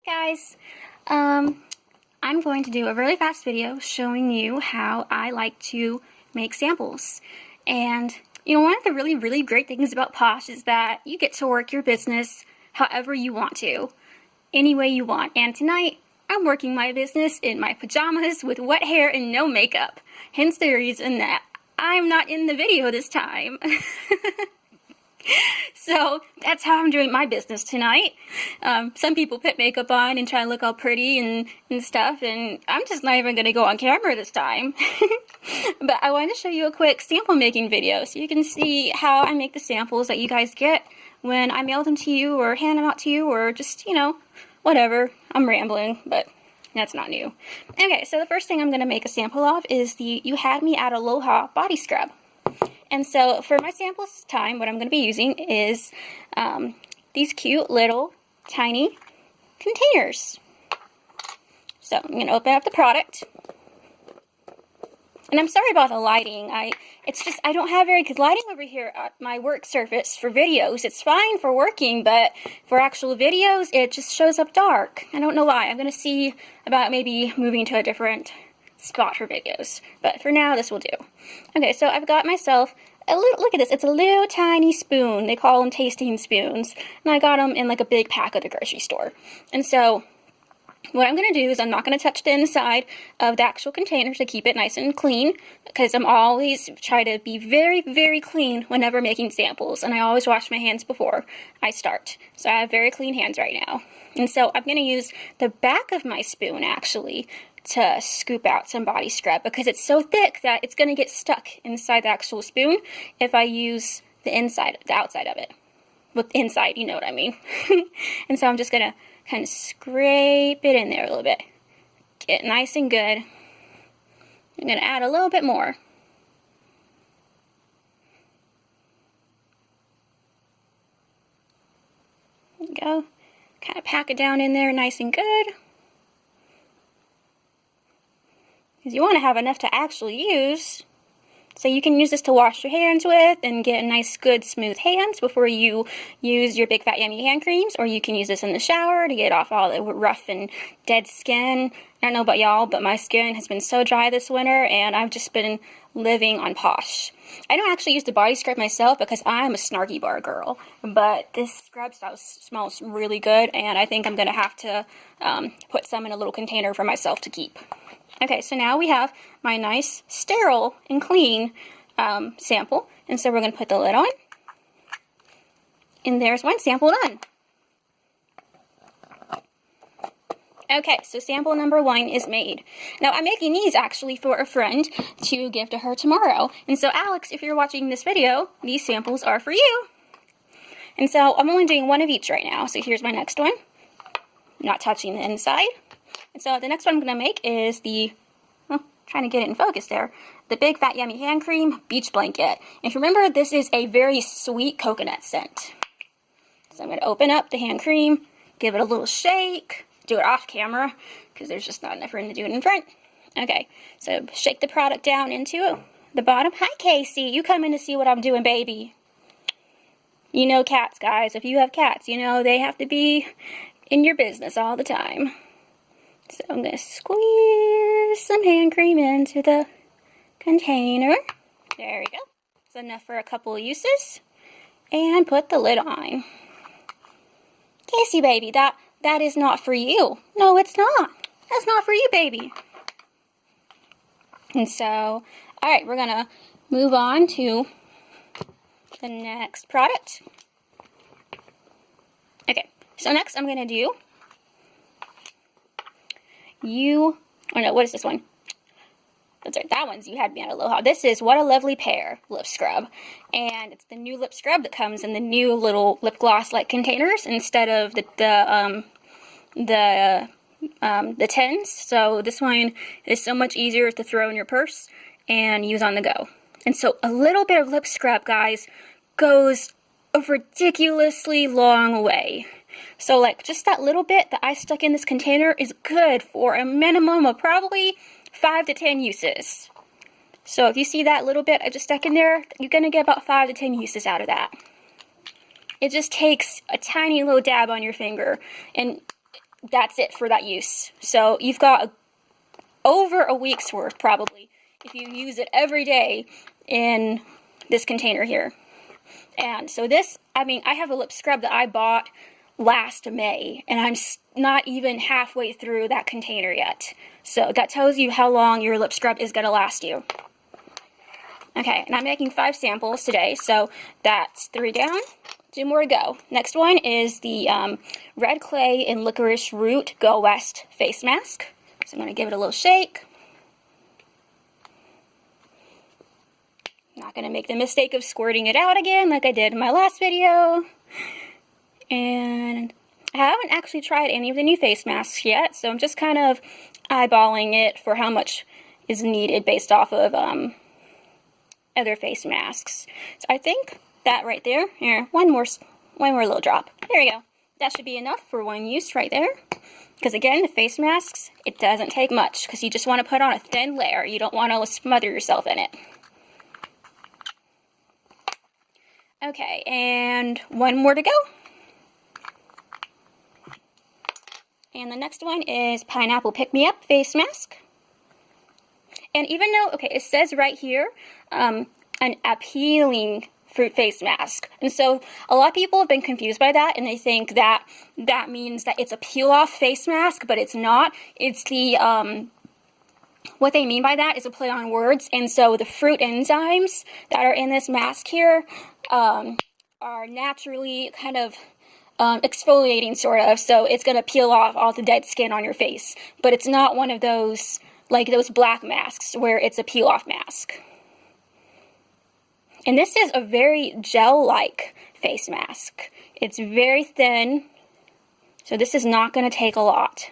Guys, I'm going to do a really fast video showing you how I like to make samples. And you know, one of the really great things about Posh is that you get to work your business however you want to, any way you want. And tonight, I'm working my business in my pajamas with wet hair and no makeup. Hence the reason that I'm not in the video this time. So that's how I'm doing my business tonight. Some people put makeup on and try to look all pretty and stuff, and I'm just not even going to go on camera this time. But I wanted to show you a quick sample making video so you can see how I make the samples that you guys get when I mail them to you or hand them out to you, or just, you know, whatever. I'm rambling, but that's not new. Okay, so the first thing I'm going to make a sample of is the You Had Me at Aloha body scrub. And so for my sample this time, what I'm going to be using is these cute little tiny containers. So I'm going to open up the product. And I'm sorry about the lighting. I don't have very good lighting over here at my work surface for videos. It's fine for working, but for actual videos, it just shows up dark. I don't know why. I'm going to see about maybe moving to a different spot for videos, but for now this will do. Okay, so I've got myself a little, look at this, it's a little tiny spoon. They call them tasting spoons, and I got them in like a big pack at the grocery store. And so what I'm going to do is I'm not going to touch the inside of the actual container to keep it nice and clean, because I'm always try to be very clean whenever making samples, and I always wash my hands before I start. So I have very clean hands right now. And so I'm going to use the back of my spoon actually to scoop out some body scrub, because it's so thick that it's going to get stuck inside the actual spoon if I use the outside of it. With inside, you know what I mean. And so I'm just going to kind of scrape it in there a little bit. Get nice and good. I'm going to add a little bit more. There we go. Kind of pack it down in there nice and good. Because you want to have enough to actually use. So you can use this to wash your hands with and get nice, good, smooth hands before you use your Big Fat Yummy hand creams. Or you can use this in the shower to get off all the rough and dead skin. I don't know about y'all, but my skin has been so dry this winter, and I've just been living on Posh. I don't actually use the body scrub myself because I'm a snarky bar girl, but this scrub smells really good, and I think I'm going to have to put some in a little container for myself to keep. Okay, so now we have my nice, sterile, and clean sample. And so we're going to put the lid on. And there's one sample done. Okay, so sample number 1 is made. Now, I'm making these actually for a friend to give to her tomorrow. And so, Alex, if you're watching this video, these samples are for you. And so, I'm only doing one of each right now. So here's my next one. Not touching the inside. And so the next one I'm going to make is the, trying to get it in focus there, the Big Fat Yummy Hand Cream Beach Blanket. And if you remember, this is a very sweet coconut scent. So I'm going to open up the hand cream, give it a little shake, do it off camera, because there's just not enough room to do it in front. Okay, so shake the product down into the bottom. Hi, Casey. You come in to see what I'm doing, baby. You know cats, guys. If you have cats, you know they have to be in your business all the time. So I'm going to squeeze some hand cream into the container. There we go. It's enough for a couple of uses. And put the lid on. Casey, baby, that is not for you. No, it's not. That's not for you, baby. And so, alright, we're going to move on to the next product. Okay, so next I'm going to do what is this one? That's right, that one's You Had Me at Aloha. This is What a Lovely Pair lip scrub. And it's the new lip scrub that comes in the new little lip gloss-like containers instead of the tins. So this one is so much easier to throw in your purse and use on the go. And so a little bit of lip scrub, guys, goes a ridiculously long way. So like just that little bit that I stuck in this container is good for a minimum of probably 5 to 10 uses. So if you see that little bit I just stuck in there, you're going to get about 5 to 10 uses out of that. It just takes a tiny little dab on your finger, and that's it for that use. So you've got over a week's worth probably if you use it every day in this container here. And so this, I mean, I have a lip scrub that I bought last May, and I'm not even halfway through that container yet. So that tells you how long your lip scrub is going to last you. Okay, and I'm making 5 samples today, so that's 3 down, 2 more to go. Next one is the Red Clay and Licorice Root Go West Face Mask. So I'm going to give it a little shake. Not going to make the mistake of squirting it out again like I did in my last video. And I haven't actually tried any of the new face masks yet, so I'm just kind of eyeballing it for how much is needed based off of other face masks. So I think that right there, here, one more little drop. There we go. That should be enough for one use right there. Because again, the face masks, it doesn't take much because you just want to put on a thin layer. You don't want to smother yourself in it. Okay, and 1 more to go. And the next one is Pineapple Pick Me Up Face Mask. And even though, okay, it says right here, an appealing fruit face mask. And so a lot of people have been confused by that, and they think that that means that it's a peel-off face mask, but it's not. It's the, what they mean by that is a play on words. And so the fruit enzymes that are in this mask here are naturally kind of exfoliating, sort of, so it's going to peel off all the dead skin on your face. But it's not one of those, like those black masks where it's a peel-off mask. And this is a very gel-like face mask. It's very thin, so this is not going to take a lot.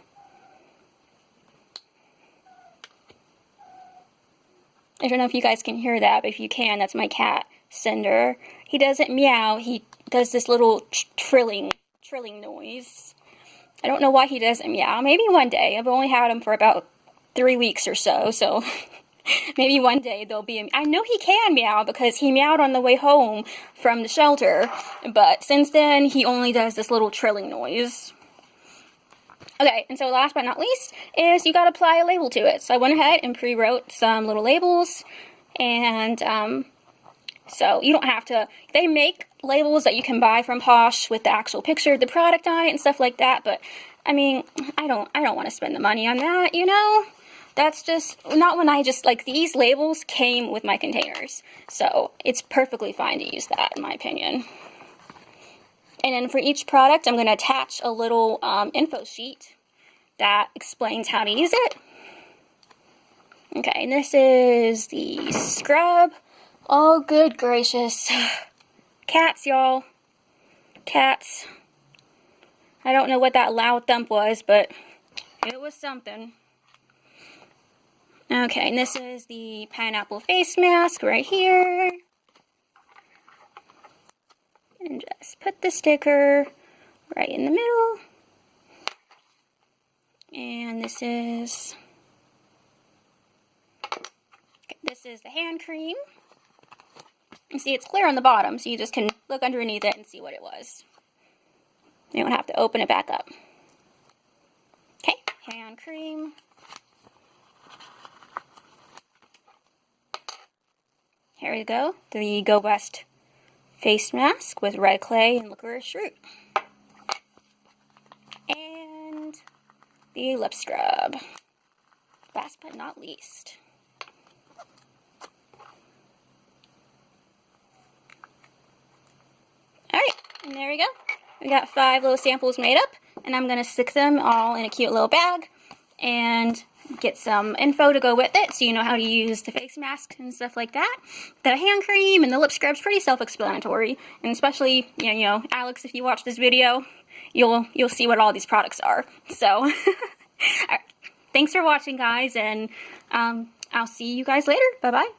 I don't know if you guys can hear that, but if you can, that's my cat, Cinder. He doesn't meow, he does this little trilling noise. I don't know why he doesn't meow. Maybe one day. I've only had him for about 3 weeks or so, so maybe one day there'll be I know he can meow because he meowed on the way home from the shelter, but since then he only does this little trilling noise. Okay, and so last but not least is you gotta apply a label to it. So I went ahead and pre-wrote some little labels, and so you don't have to, they make labels that you can buy from Posh with the actual picture of the product on it and stuff like that, but I mean, I don't want to spend the money on that, you know? That's just, not when I just, like, these labels came with my containers, so it's perfectly fine to use that, in my opinion. And then for each product, I'm going to attach a little info sheet that explains how to use it. Okay, and this is the scrub. Oh, good gracious. Cats, y'all. Cats. I don't know what that loud thump was, but it was something. Okay, and this is the pineapple face mask right here. And just put the sticker right in the middle. And this is the hand cream. You see it's clear on the bottom, so you just can look underneath it and see what it was. You don't have to open it back up. Okay, hand cream. Here we go, the Go West face mask with red clay and licorice root. And the lip scrub. Last but not least. Alright, and there we go. We got 5 little samples made up, and I'm going to stick them all in a cute little bag and get some info to go with it so you know how to use the face mask and stuff like that. The hand cream and the lip scrub's pretty self-explanatory, and especially, you know, Alex, if you watch this video, you'll see what all these products are. So, thanks for watching, guys, and I'll see you guys later. Bye-bye.